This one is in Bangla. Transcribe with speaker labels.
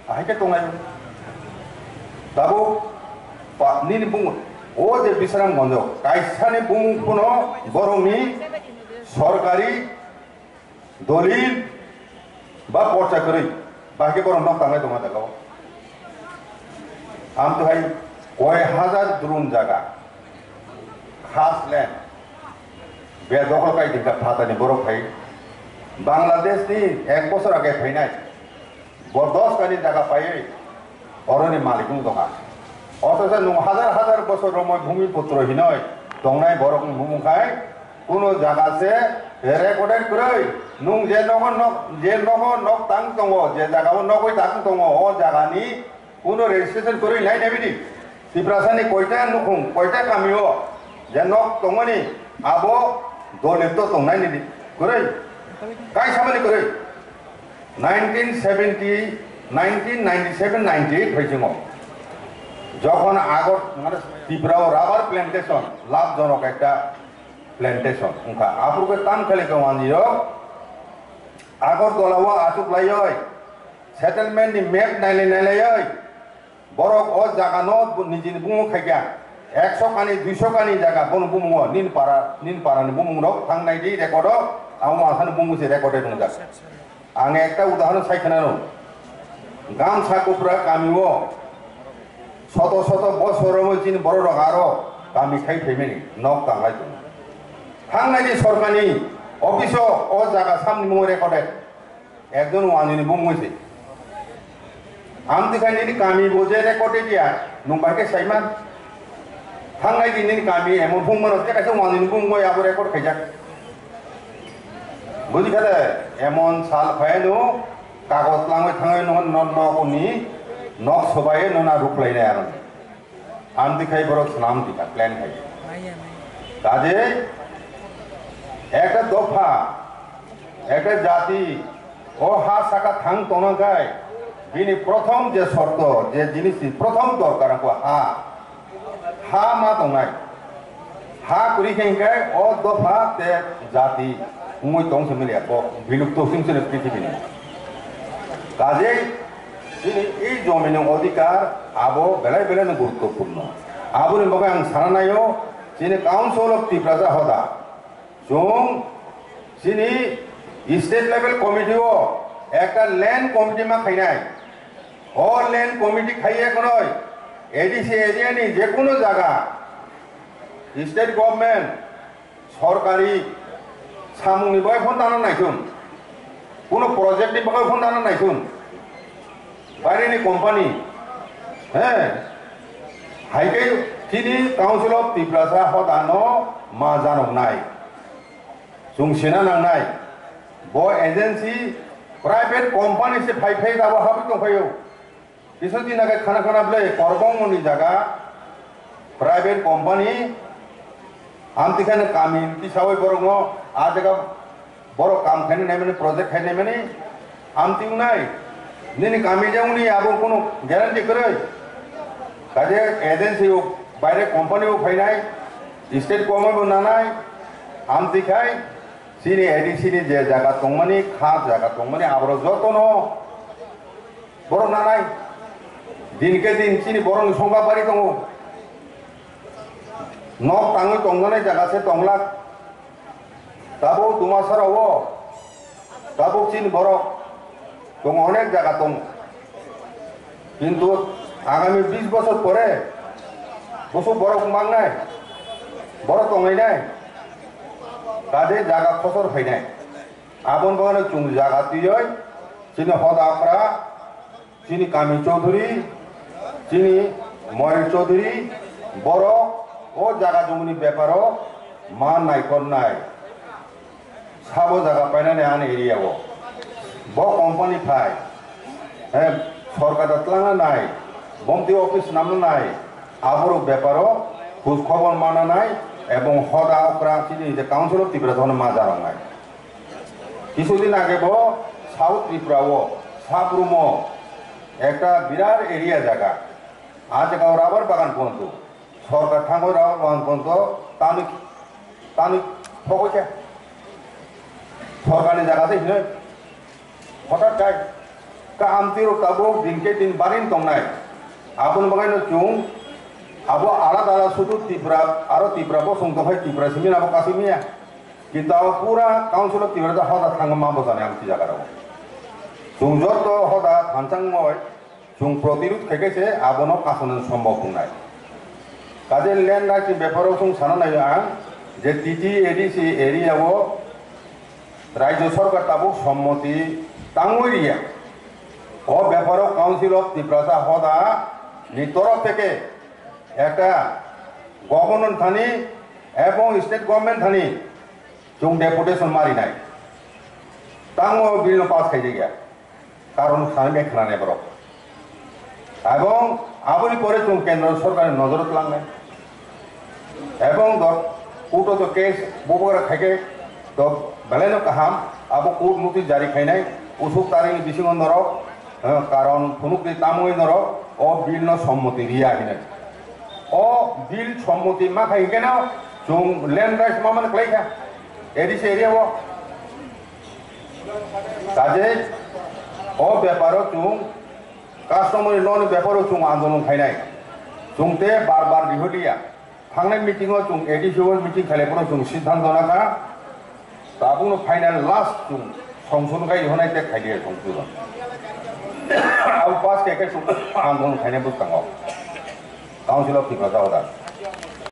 Speaker 1: ahike tongai dabo nini bungu o je bisram gondo kaisani bungu puno borongni সরকারি দলিল বা পর্চা করে বাকি বরং নক তাঙ্গাই তোমার দেখাও আম তো ভাই কয় হাজার দ্রুম জায়গা খাস ল্যান্ড বে দখল কাই দিকা ফাতানি বড় ভাই বাংলাদেশ নি 1 বছর আগে ফাইনাই 10 কানি জায়গা পাই অরনি মালিক দোকা অথচ হাজার হাজার বছর রময় ভূমিপুত্র হিনয় দংনাই বড় ভূমি খায় কোনো জায়গাতে রেকর্ডেড করে নুং যে নক তাং দङ যে জায়গাও নকই তাং দङ ও জায়গানি কোনো রেজিস্ট্রেশন করে নাই নেবিনি তিপ্রাসানি কয়টা নুখুং কয়টা কামিও যে নক দङনি আবো দলিত দংনাই নিদি করে কাই সামানি করে 1997 98 হয়েছিল যখন আগত মানে ত্রিপুরাও রাবার প্ল্যান্টেশন লাভজনক একটা প্ল্যান্টেশন উনকা আপুকে তাম খালি কমানিও আগরতলাও আটুকলাই সেটেলমেন্ট नि मैप नायलाय बरक ओ जागानो निजिनि बुङो खायगा 100 कानि 200 कानि जागा बन बुङो निनपारानि बुङो थांनाय दि रेकर्ड आव मासानि बुङोसे रेकर्ड दंजा आं একটা উদাহরণ সাইখানানো গামছা কুপুরা কামিও শত শত বছর মজিন বড় রগারো কামি খাই ফেমেনি নক তাंगाय दं थांनायनि सरकारनि अफिसाव अ जागा सामनि मुङै रेकर्डेड একজন ওয়ানিনি बुङोसे आमतिखायनि गामि बजे रेकर्डे दिया नंबाके साइमान थांनाय दिननि गामि एमन बुंमोन तेकासे वानिनि बुङो आबो रेकर्ड खायजा बुजिखादे एमन साल फायनो कागज लाङै थाङै नकनि नक सबाय नना रुपलायनाय आरो आमतिखाय बरक नाम दिका प्लान खाय काजे একটা দফা একটা জাতি ও হা সাকা থাং তনগায় বিনি প্রথম যে শর্ত যে জিনিস প্রথম দরকার হা হা মা দংনাই হা করি খেঙ্গায় ও দফা তে জাতি মুই দংসে মিলিয়া বিলুপ্ত সিংসনে পৃথিবীনি কাজে যিনি এই জমিনে অধিকার আবো বেলায় বেলায় গুরুত্বপূর্ণ আবুনি বগে আং সারানায়ও যিনি কাউন্সিল অফ ত্রিপুরা হদা जों जिनि स्टेट लेवल कमिटी एक लैंड कमिटी में खाई और लैंड कमिटी खाइए कनय एडीसी एरियानि जेकुनो जागा स्टेट गवर्नमेंट सरकारी सामुनि बय फन दाना नायथुन कोनो प्रोजेक्ट नि बय फन दाना नायथुन बायरेनि कंपनी हैं हाइके जिनि काउंसिल ऑफ त्रिपुरा हदानो मा जानक नाय जोंसेना नांनाय बो एजेंसी प्राइवेट कंपनी से फाइफाइ दाबो हाबि दंफायो बिसोर दिनाके खाना खाना ब्ले करबंगनि जागा प्राइवेट कंपनी आमतिखाने कामी तिसावै बरंग आ जागा बरो काम खाने नाय माने प्रोजेक्ट खाने माने आमतिउ नाय निनि कामी जाउनि आबो कोनो ग्यारान्टी करे काजे एजेंसी बायरे कंपनी फाइनाय स्टेट गवर्नमेंट नानाय आमतिखाय सिनी एडीसी जे जागा दंमानि खास जागा दंमानि आबरो जतन बर नानाय दिनके दिन सिनी बरनि संगाबारि दङ नक ताङै दंनाय जागासे दंला दाबो दुमासाराव दाबो सिनी बर दङ अनेक जागा दं किन्तु आगामी 20 বছর পরে বসু বড় মাংনাय बर दंनाय काजे जागा खसर फैनाय आबन बगन चुंग जागा तियै चिनि हदाफ्रा चिनि कामी चौधुरी चिनि मयूर चौधुरी बर ओ जागा जमुनि बेपारो मा नायकरनाय साबो जागा पाइनानै आन एरियाव ब कंपनी फाय हे सरकार तलांगा नाय बमति ऑफिस नामना नाय आबरो बेपारो खोज खबर माना नाय এবং হদা অপরাধী যে কাউন্সিল অফ ত্রিপুরা ধরনের মা জানায় কিছুদিন আগে সাউথ ত্রিপুরাও সাবরুম একটা বিরাট এরিয়া জায়গা আজ রাবার বাগান পর্যন্ত সরকার থাঙ্গই রাবার বাগান পর্যন্ত তানি ঠকছে সরকারি জায়গাতে হঠাৎ চাই ka amtiro tabuk dinke din barin tongnai abun bagai no chung abo alada sudu Tripura aro Tripura bo sung tohai Tripura simin abo kasimia kita pura council of Tripura hoda thangma bo jane amti jagarao chung joto hoda thansang moi chung protirut khekese abono kasonan সম্ভব নাই কাজে ল্যান্ড রাইট ব্যাপারও chung সানা নাই আং যে টিটি এডিসি এরিয়াও রাজ্য সরকার তাবো সম্মতি তাঙ্গইরিয়া ও ব্যাপারও কাউন্সিল অফ ত্রিপুরা হদা নি তরফ থেকে একটা গভর্নমেন্ট থানি এবং state government Thani chung deputation মারি নাই তাঙ্গো বিল পাস খাইতে গিয়া কারণ সামনে খেলানে বড় এবং আবলি পরে chung কেন্দ্র সরকারের নজরত লাংনে এবং কোর্ট তো কেস ববরা খাইকে তো বেলাইনো কাহাম আবো কোর্ট নোটিশ জারি খাইনাই উসুক তারিখ বিসিং নর কারণ ফুনুক তামই নর ও বিল ন সম্মতি রিয়া হিনে ও বিল সম্মতি মা খাইকে না chung ল্যান্ড রাইটস মামান ক্লাইখা এডিসি এরিয়া ও কাজে ও ব্যাপারও chung কাস্টমারি লন ব্যাপারও chung আন্দোলন খাইনাই chungte বারবার রিহলিয়া থাংনাই মিটিংও chung এডিসিওর মিটিং খাইলেপনো chung সিদ্ধান্ত নাকা তাবুনো ফাইনাল লাস্ট chung সংশোধনকাই হনাইতে খাইলিয়া সংশোধন আউ পাস কেকে chung আন্দোলন খাইনে বুঝতাঙ্গ কাউন্সিল অফ ত্রিপুরা